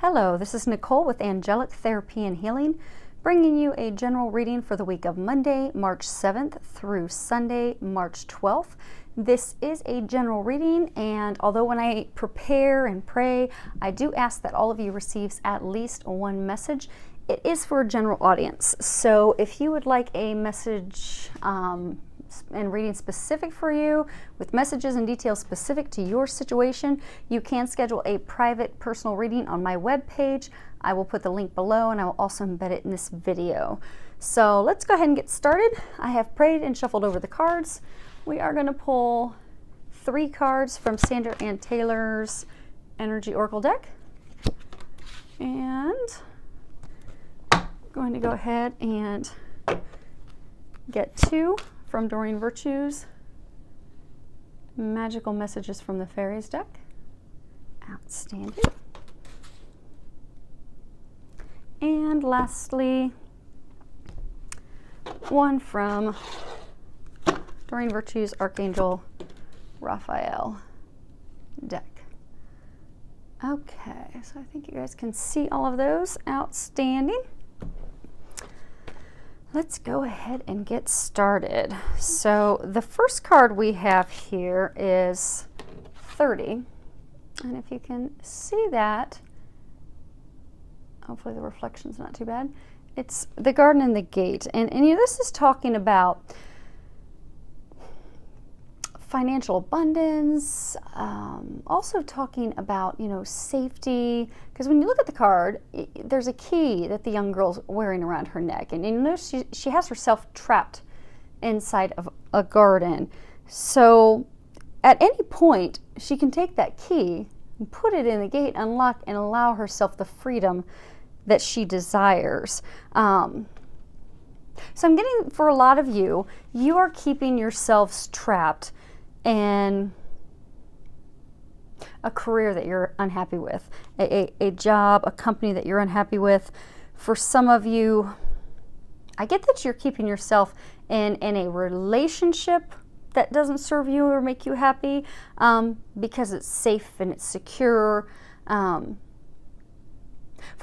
Hello, this is Nicole with Angelic Therapy and Healing, bringing you a general reading for the week of Monday, March 7th through Sunday, March 12th. This is a general reading, and although when I prepare and pray, I do ask that all of you receives at least one message, it is for a general audience. So if you would like a message and reading specific for you, with messages and details specific to your situation, you can schedule a private personal reading on my webpage. I will put the link below, and I will also embed it in this video. So let's go ahead and get started. I have prayed and shuffled over the cards. We are going to pull 3 cards from Sandra Ann Taylor's Energy Oracle deck. And I'm going to go ahead and get 2 from Doreen Virtue's Magical Messages from the Fairies deck. Outstanding. And lastly, 1 from Doreen Virtue's Archangel Raphael deck. Okay, so I think you guys can see all of those. Outstanding. Let's go ahead and get started. So the first card we have here is 30. And if you can see that, hopefully the reflection's not too bad. It's the garden and the gate. And you know, this is talking about financial abundance, also talking about, you know, safety, because when you look at the card, there's a key that the young girl's wearing around her neck, and you know she has herself trapped inside of a garden. So at any point she can take that key and put it in the gate, unlock, and allow herself the freedom that she desires. So I'm getting, for a lot of you, you are keeping yourselves trapped in a career that you're unhappy with, a job, a company that you're unhappy with. For some of you, I get that you're keeping yourself in a relationship that doesn't serve you or make you happy because it's safe and it's secure. For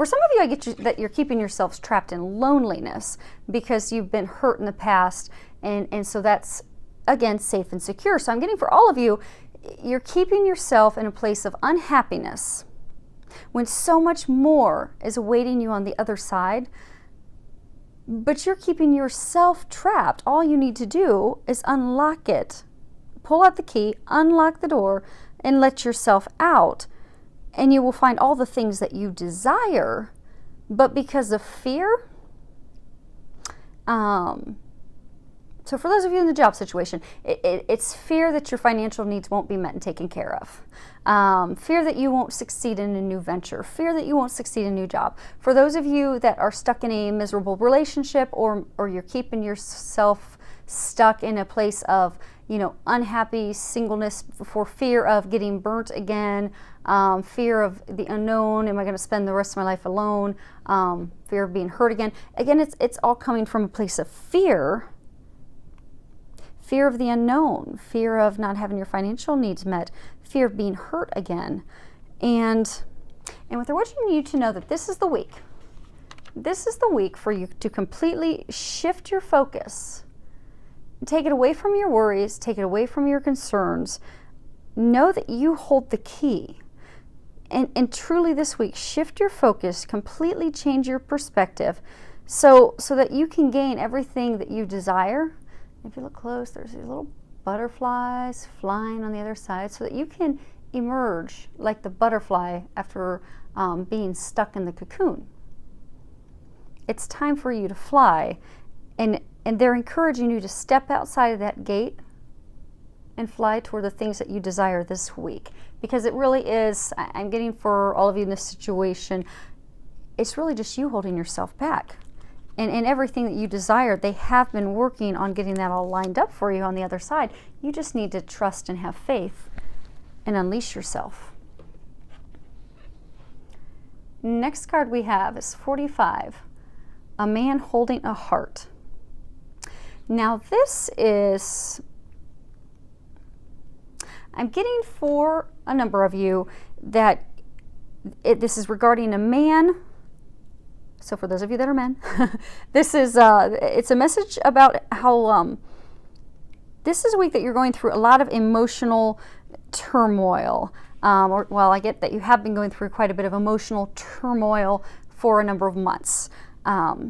some of you, I get that you're keeping yourselves trapped in loneliness because you've been hurt in the past, and so that's, again, safe and secure. So I'm getting, for all of you, you're keeping yourself in a place of unhappiness when so much more is awaiting you on the other side, but you're keeping yourself trapped. All you need to do is unlock it, pull out the key, unlock the door, and let yourself out, and you will find all the things that you desire. But because of fear, so for those of you in the job situation, it's fear that your financial needs won't be met and taken care of. Fear that you won't succeed in a new venture. Fear that you won't succeed in a new job. For those of you that are stuck in a miserable relationship, or you're keeping yourself stuck in a place of, you know, unhappy singleness for fear of getting burnt again, fear of the unknown, am I going to spend the rest of my life alone, fear of being hurt again. Again, it's all coming from a place of fear. Fear of the unknown, fear of not having your financial needs met, fear of being hurt again. And what I want you to know, that this is the week. This is the week for you to completely shift your focus. Take it away from your worries, take it away from your concerns. Know that you hold the key. And truly this week, shift your focus, completely change your perspective so that you can gain everything that you desire. If you look close, there's these little butterflies flying on the other side, so that you can emerge like the butterfly after being stuck in the cocoon. It's time for you to fly, and they're encouraging you to step outside of that gate and fly toward the things that you desire this week. Because it really is, I'm getting, for all of you in this situation, it's really just you holding yourself back. And everything that you desire, they have been working on getting that all lined up for you on the other side. You just need to trust and have faith and unleash yourself. Next card we have is 45, a man holding a heart. Now this is, I'm getting, for a number of you, that This is regarding a man. So for those of you that are men, this is it's a message about how this is a week that you're going through a lot of emotional turmoil. I get that you have been going through quite a bit of emotional turmoil for a number of months. I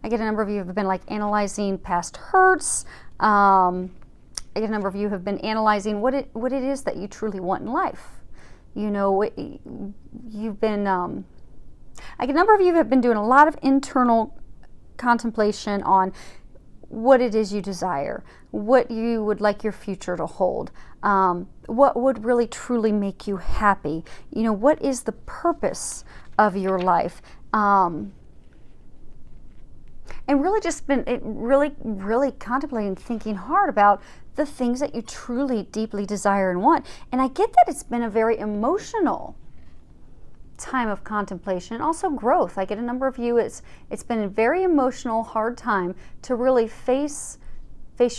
get a number of you have been like analyzing past hurts. I get a number of you have been analyzing what it is that you truly want in life. You know, you've been, I get a number of you have been doing a lot of internal contemplation on what it is you desire, what you would like your future to hold, what would really truly make you happy. You know, what is the purpose of your life? And really just been really contemplating, thinking hard about the things that you truly deeply desire and want. And I get that it's been a very emotional time of contemplation and also growth. I get a number of you, it's been a very emotional, hard time to really face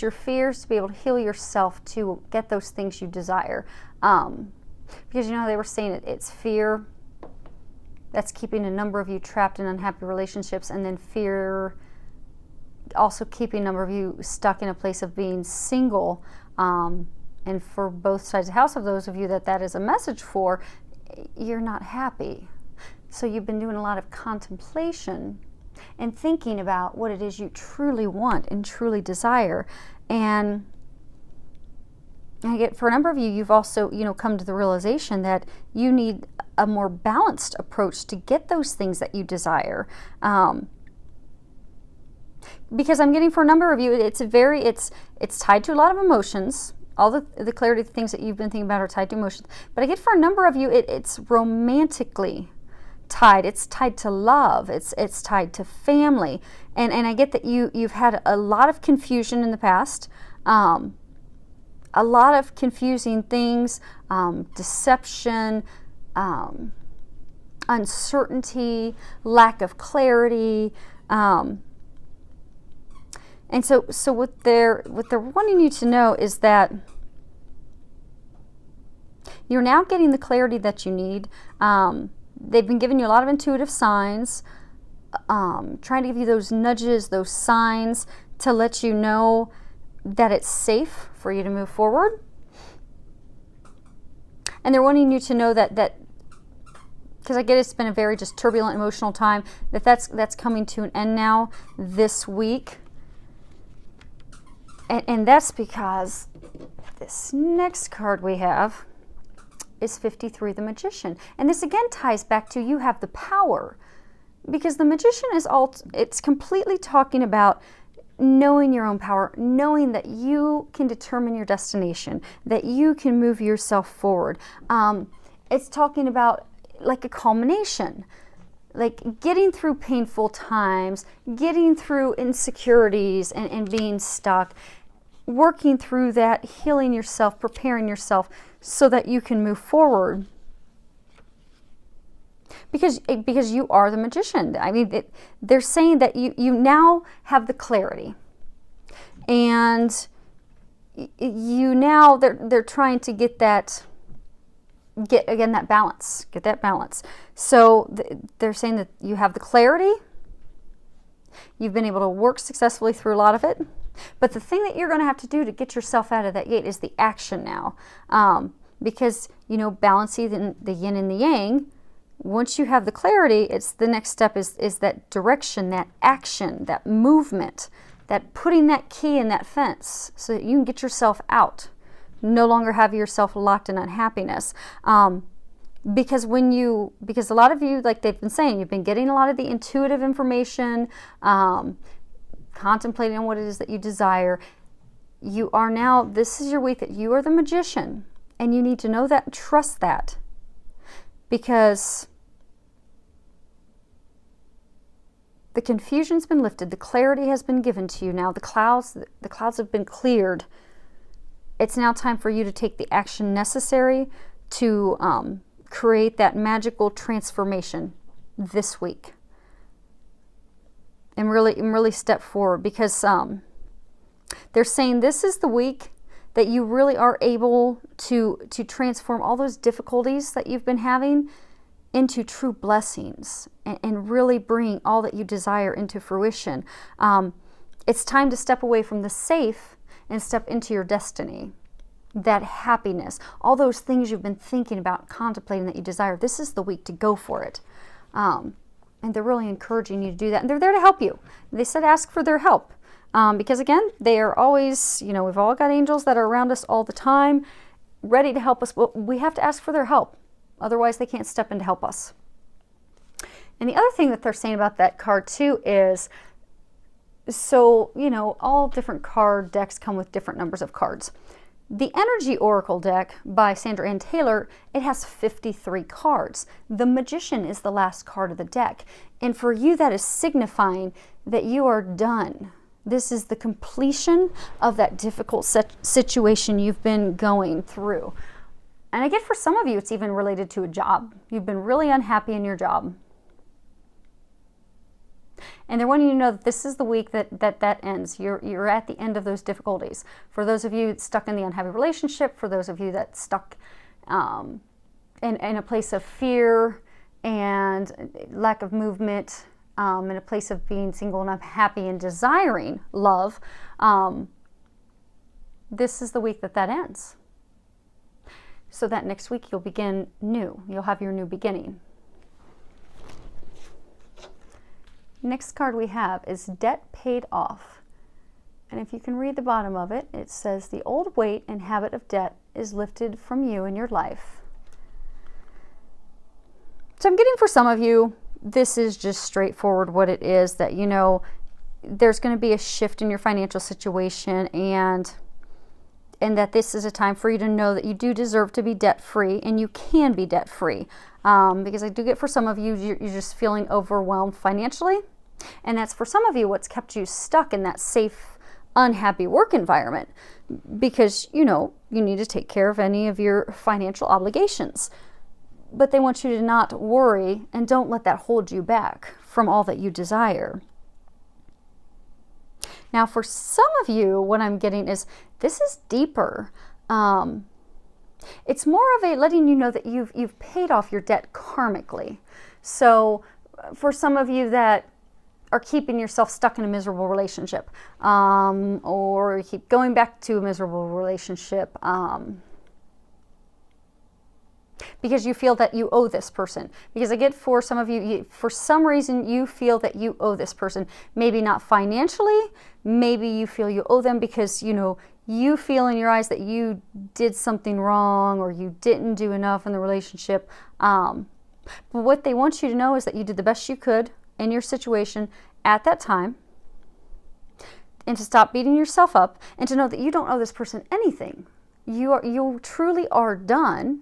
your fears, to be able to heal yourself, to get those things you desire. Because you know how they were saying it's fear that's keeping a number of you trapped in unhappy relationships, and then fear also keeping a number of you stuck in a place of being single. And for both sides of the house, of those of you that is a message for, you're not happy. So you've been doing a lot of contemplation and thinking about what it is you truly want and truly desire. And I get, for a number of you, you've also, come to the realization that you need a more balanced approach to get those things that you desire. Because I'm getting, for a number of you, it's tied to a lot of emotions. All the clarity, the things that you've been thinking about are tied to emotions. But I get, for a number of you, it's romantically tied. It's tied to love. It's tied to family. And I get that you've had a lot of confusion in the past. A lot of confusing things, deception, uncertainty, lack of clarity. And so what they're wanting you to know is that you're now getting the clarity that you need. They've been giving you a lot of intuitive signs, trying to give you those nudges, those signs to let you know that it's safe for you to move forward. And they're wanting you to know that because I get it's been a very just turbulent emotional time, that's coming to an end now this week. And that's because this next card we have is 53, the Magician. And this again ties back to you have the power. Because the Magician it's completely talking about knowing your own power, knowing that you can determine your destination, that you can move yourself forward. It's talking about like a culmination, like getting through painful times, getting through insecurities and being stuck, working through that, healing yourself, preparing yourself so that you can move forward. Because you are the Magician. I mean, they're saying that you now have the clarity. And you now, they're trying to get that balance. Get that balance. So they're saying that you have the clarity. You've been able to work successfully through a lot of it. But the thing that you're going to have to do to get yourself out of that gate is the action now. Because, balancing the yin and the yang, once you have the clarity, it's the next step is that direction, that action, that movement, that putting that key in that fence so that you can get yourself out. No longer have yourself locked in unhappiness. Because a lot of you, like they've been saying, you've been getting a lot of the intuitive information, contemplating on what it is that you desire. You are now, this is your week that you are the Magician, and you need to know that and trust that. Because the confusion's been lifted, the clarity has been given to you now, the clouds have been cleared. It's now time for you to take the action necessary to create that magical transformation this week. And really step forward, because they're saying this is the week that you really are able to transform all those difficulties that you've been having into true blessings and really bring all that you desire into fruition. It's time to step away from the safe and step into your destiny. That happiness, all those things you've been thinking about, contemplating that you desire, this is the week to go for it. And they're really encouraging you to do that. And they're there to help you. They said ask for their help. Because again, they are always, we've all got angels that are around us all the time, ready to help us. Well, we have to ask for their help. Otherwise, they can't step in to help us. And the other thing that they're saying about that card too is, so, all different card decks come with different numbers of cards. The Energy Oracle deck by Sandra Ann Taylor, it has 53 cards. The Magician is the last card of the deck. And for you, that is signifying that you are done. This is the completion of that difficult situation you've been going through. And I get for some of you, it's even related to a job. You've been really unhappy in your job. And they're wanting you to know that this is the week that ends. You're at the end of those difficulties. For those of you stuck in the unhappy relationship, for those of you that stuck in a place of fear and lack of movement, in a place of being single and unhappy and desiring love, this is the week that ends. So that next week you'll begin new. You'll have your new beginning. Next card we have is Debt Paid Off. And if you can read the bottom of it, it says, the old weight and habit of debt is lifted from you in your life. So I'm getting for some of you, this is just straightforward what it is, that there's going to be a shift in your financial situation, and that this is a time for you to know that you do deserve to be debt-free, and you can be debt-free. Because I do get for some of you, you're just feeling overwhelmed financially. And that's for some of you what's kept you stuck in that safe, unhappy work environment. Because, you need to take care of any of your financial obligations. But they want you to not worry, and don't let that hold you back from all that you desire. Now, for some of you, what I'm getting is, this is deeper. It's more of a letting you know that you've paid off your debt karmically. So for some of you that are keeping yourself stuck in a miserable relationship, or you keep going back to a miserable relationship, because you feel that you owe this person. Because I get for some of you, for some reason, you feel that you owe this person. Maybe not financially, maybe you feel you owe them because, you feel in your eyes that you did something wrong or you didn't do enough in the relationship. But what they want you to know is that you did the best you could in your situation at that time, and to stop beating yourself up, and to know that you don't owe this person anything. You truly are done.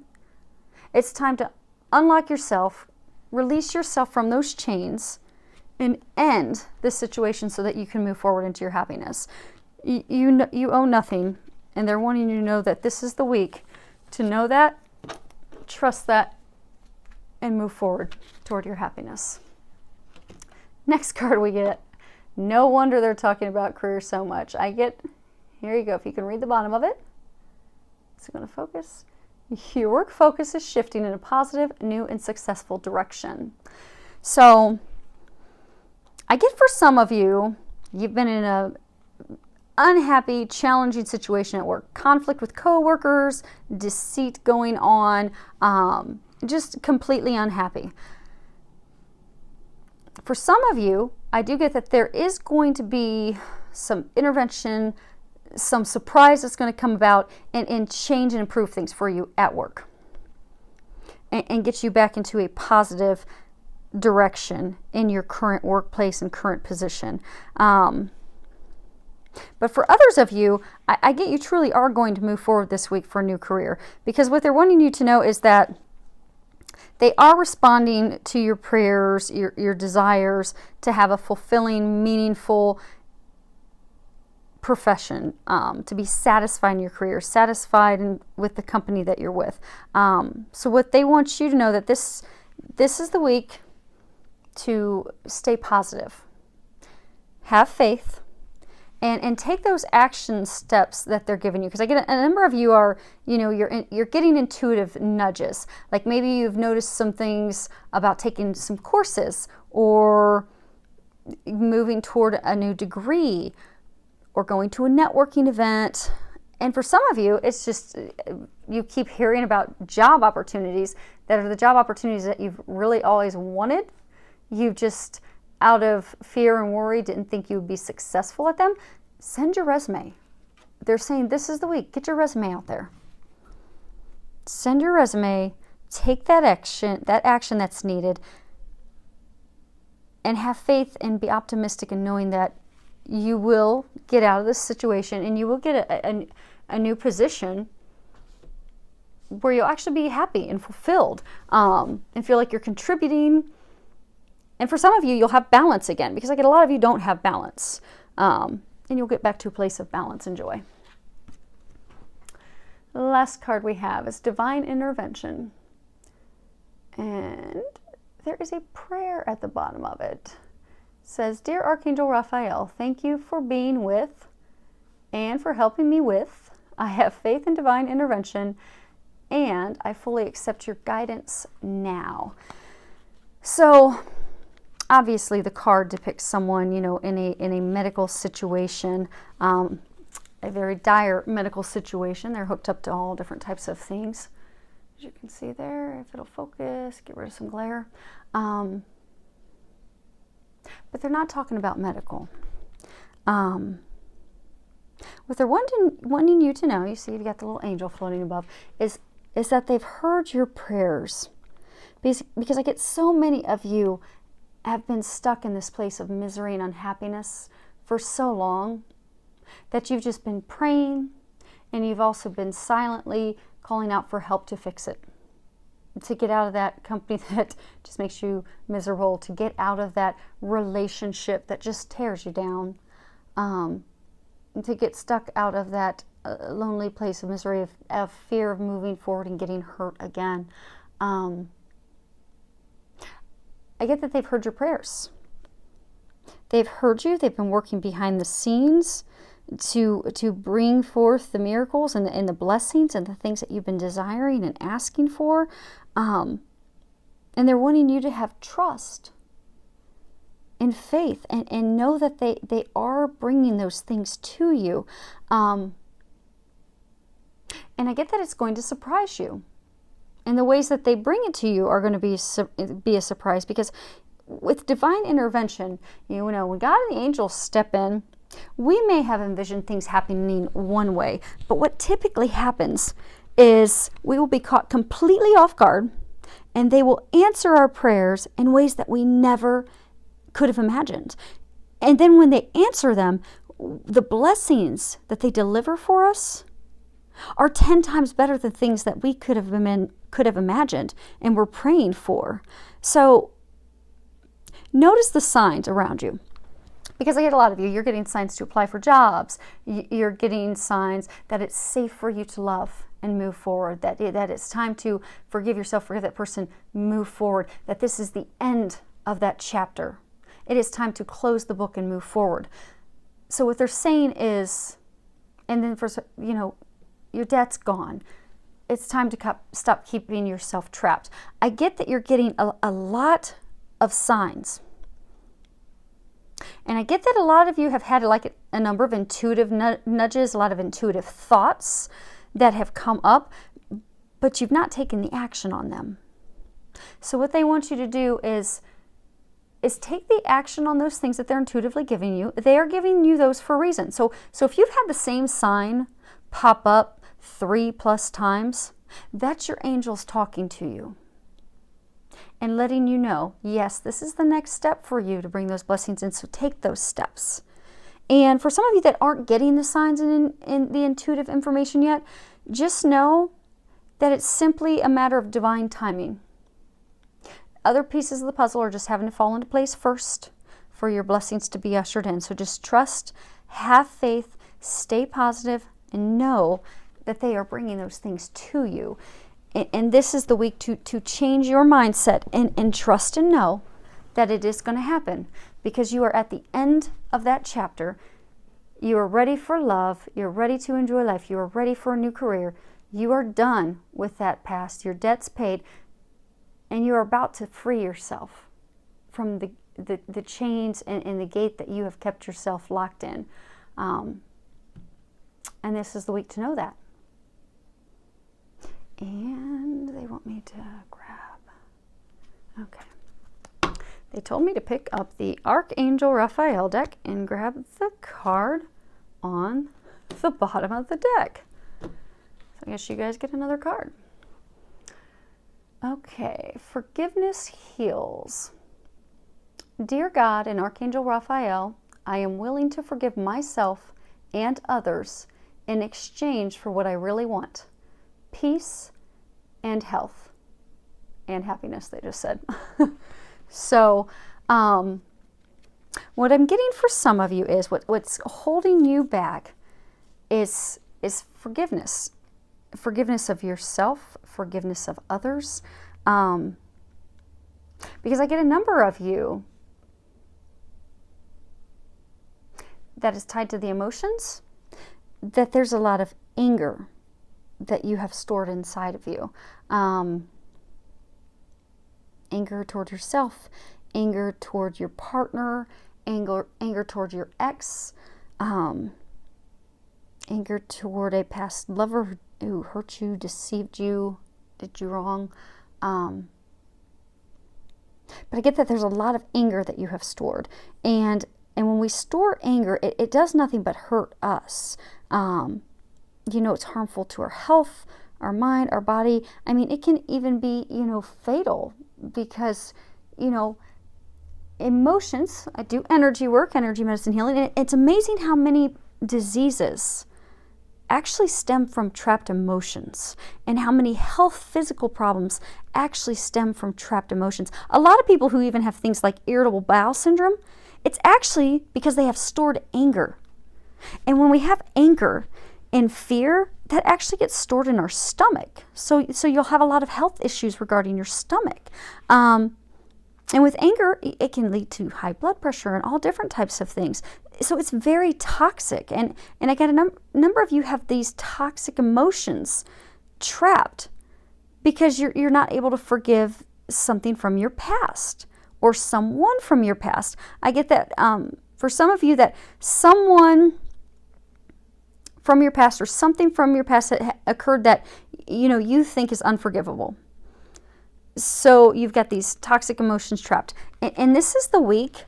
It's time to unlock yourself, release yourself from those chains, and end this situation so that you can move forward into your happiness. You owe nothing, and they're wanting you to know that this is the week to know that, trust that, and move forward toward your happiness. Next card we get. No wonder they're talking about career so much. Here you go. If you can read the bottom of it. Is it going to focus? Your work focus is shifting in a positive, new, and successful direction. So I get for some of you, you've been in a unhappy, challenging situation at work. Conflict with coworkers, deceit going on, just completely unhappy. For some of you, I do get that there is going to be some intervention, some surprise that's going to come about and change and improve things for you at work. And get you back into a positive direction in your current workplace and current position. But for others of you, I get you truly are going to move forward this week for a new career. Because what they're wanting you to know is that they are responding to your prayers, your desires to have a fulfilling, meaningful profession, to be satisfied in your career, satisfied with the company that you're with. So what they want you to know that this is the week to stay positive, have faith, and take those action steps that they're giving you. Because I get a number of you are, you're getting intuitive nudges. Like maybe you've noticed some things about taking some courses or moving toward a new degree or going to a networking event. And for some of you, it's just you keep hearing about job opportunities that are the job opportunities that you've really always wanted. You've just, out of fear and worry, didn't think you would be successful at them. Send your resume. They're saying this is the week. Get your resume out there. Send your resume. Take that action that's needed, and have faith and be optimistic in knowing that you will get out of this situation and you will get a new position where you'll actually be happy and fulfilled, and feel like you're contributing. And for some of you, you'll have balance again, because I get a lot of you don't have balance, and you'll get back to a place of balance and joy. The last card we have is Divine Intervention, and there is a prayer at the bottom of it. It says, Dear Archangel Raphael, thank you for being with and for helping me with. I have faith in divine intervention, and I fully accept your guidance now. So obviously the card depicts someone, in a medical situation, a very dire medical situation. They're hooked up to all different types of things. As you can see there, if it'll focus, get rid of some glare. But they're not talking about medical. What they're wanting you to know, you see you've got the little angel floating above, is that they've heard your prayers. Because I get so many of you have been stuck in this place of misery and unhappiness for so long that you've just been praying, and you've also been silently calling out for help to fix it, to get out of that company that just makes you miserable, to get out of that relationship that just tears you down, to get stuck out of that lonely place of misery, of fear of moving forward and getting hurt again. I get that they've heard your prayers. They've heard you. They've been working behind the scenes to bring forth the miracles and the blessings and the things that you've been desiring and asking for. And they're wanting you to have trust and faith and know that they are bringing those things to you. And I get that it's going to surprise you. And the ways that they bring it to you are going to be a surprise, because with divine intervention, when God and the angels step in, we may have envisioned things happening one way, but what typically happens is we will be caught completely off guard, and they will answer our prayers in ways that we never could have imagined. And then when they answer them, the blessings that they deliver for us are 10 times better than things that we could have imagined and were praying for. So notice the signs around you. Because I get a lot of you're getting signs to apply for jobs. You're getting signs that it's safe for you to love and move forward, that it's time to forgive yourself, forgive that person, move forward, that this is the end of that chapter. It is time to close the book and move forward. So what they're saying is, and then your debt's gone. It's time to stop keeping yourself trapped. I get that you're getting a lot of signs. And I get that a lot of you have had a number of intuitive nudges, a lot of intuitive thoughts that have come up, but you've not taken the action on them. So what they want you to do is take the action on those things that they're intuitively giving you. They are giving you those for a reason. So if you've had the same sign pop up 3+ times, that's your angels talking to you and letting you know, yes, this is the next step for you to bring those blessings in, so take those steps. And for some of you that aren't getting the signs and the intuitive information yet, just know that it's simply a matter of divine timing. Other pieces of the puzzle are just having to fall into place first for your blessings to be ushered in. So just trust, have faith, stay positive, and know that they are bringing those things to you. And this is the week to change your mindset and trust and know that it is going to happen, because you are at the end of that chapter. You are ready for love. You're ready to enjoy life. You are ready for a new career. You are done with that past. Your debt's paid. And you're about to free yourself from the chains and the gate that you have kept yourself locked in. And this is the week to know that. And they want me to grab. Okay. They told me to pick up the Archangel Raphael deck and grab the card on the bottom of the deck. So I guess you guys get another card. Okay, forgiveness heals. Dear God and Archangel Raphael, I am willing to forgive myself and others in exchange for what I really want. Peace and health and happiness, they just said. So, what I'm getting for some of you is what's holding you back is forgiveness. Forgiveness of yourself, forgiveness of others. Because I get a number of you that is tied to the emotions, that there's a lot of anger that you have stored inside of you. Anger toward yourself, anger toward your partner, anger toward your ex, anger toward a past lover who hurt you, deceived you, did you wrong. But I get that there's a lot of anger that you have stored. And when we store anger, it does nothing but hurt us. It's harmful to our health, our mind, our body. I mean, it can even be, fatal because, emotions, I do energy work, energy medicine healing, and it's amazing how many diseases actually stem from trapped emotions and how many health physical problems actually stem from trapped emotions. A lot of people who even have things like irritable bowel syndrome, it's actually because they have stored anger. And when we have anger and fear, that actually gets stored in our stomach. So you'll have a lot of health issues regarding your stomach. And with anger, it can lead to high blood pressure and all different types of things. So it's very toxic. And I got a number of you have these toxic emotions trapped because you're not able to forgive something from your past or someone from your past. I get that for some of you, that someone from your past or something from your past that occurred that you think is unforgivable. So you've got these toxic emotions trapped. And this is the week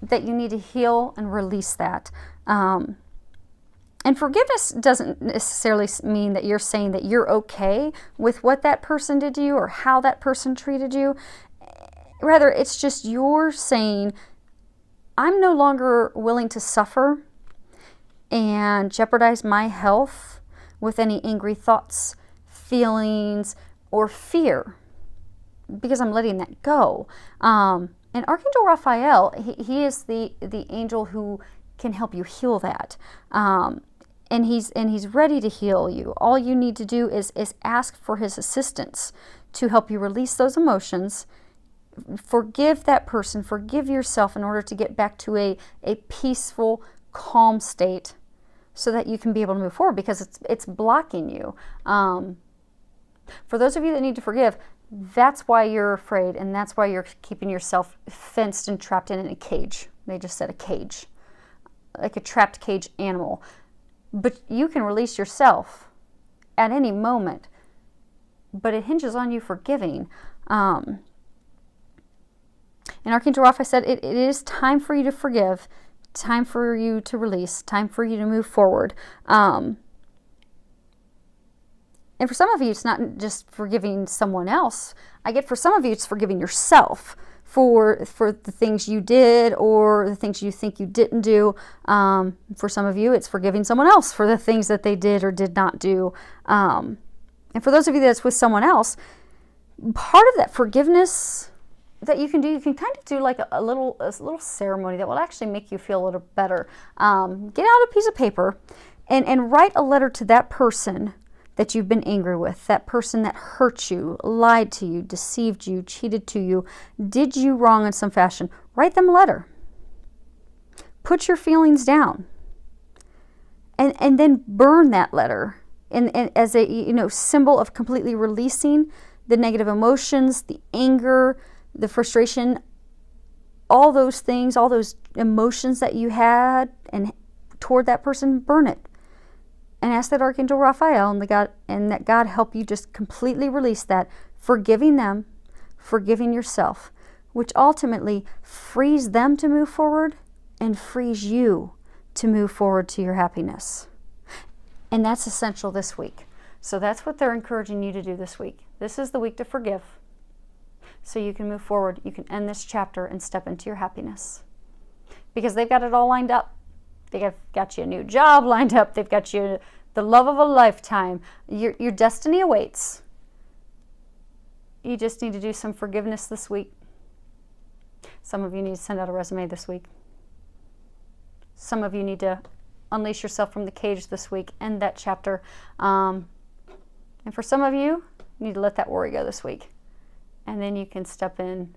that you need to heal and release that. And forgiveness doesn't necessarily mean that you're saying that you're okay with what that person did to you or how that person treated you. Rather, it's just you're saying, I'm no longer willing to suffer and jeopardize my health with any angry thoughts, feelings, or fear, because I'm letting that go. And Archangel Raphael, he is the angel who can help you heal that. And he's ready to heal you. All you need to do is ask for his assistance to help you release those emotions, forgive that person, forgive yourself in order to get back to a peaceful, calm state so that you can be able to move forward, because it's blocking you. For those of you that need to forgive, that's why you're afraid, and that's why you're keeping yourself fenced and trapped in a cage. They just said a cage, like a trapped cage animal. But you can release yourself at any moment, but it hinges on you forgiving. And Archangel Raphael said, it is time for you to forgive, time for you to release, time for you to move forward. And for some of you, it's not just forgiving someone else. I get for some of you, it's forgiving yourself for the things you did or the things you think you didn't do. For some of you, it's forgiving someone else for the things that they did or did not do. And for those of you that's with someone else, part of that forgiveness that you can do, you can kind of do like a little ceremony that will actually make you feel a little better. Get out a piece of paper and write a letter to that person that you've been angry with, that person that hurt you, lied to you, deceived you, cheated to you, did you wrong in some fashion. Write them a letter. Put your feelings down. and then burn that letter and as a symbol of completely releasing the negative emotions, the anger, the frustration, all those things, all those emotions that you had and toward that person. Burn it and ask that Archangel Raphael and that God help you just completely release that, forgiving them, forgiving yourself, which ultimately frees them to move forward and frees you to move forward to your happiness. And that's essential this week. So that's what they're encouraging you to do this week. This is the week to forgive, so you can move forward. You can end this chapter and step into your happiness, because they've got it all lined up. They've got you a new job lined up. They've got you the love of a lifetime. Your destiny awaits. You just need to do some forgiveness this week. Some of you need to send out a resume this week. Some of you need to unleash yourself from the cage this week, end that chapter. And for some of you, you need to let that worry go this week. And then you can step in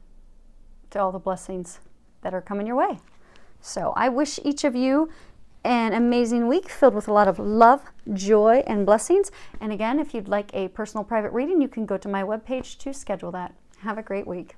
to all the blessings that are coming your way. So I wish each of you an amazing week filled with a lot of love, joy, and blessings. And again, if you'd like a personal private reading, you can go to my webpage to schedule that. Have a great week.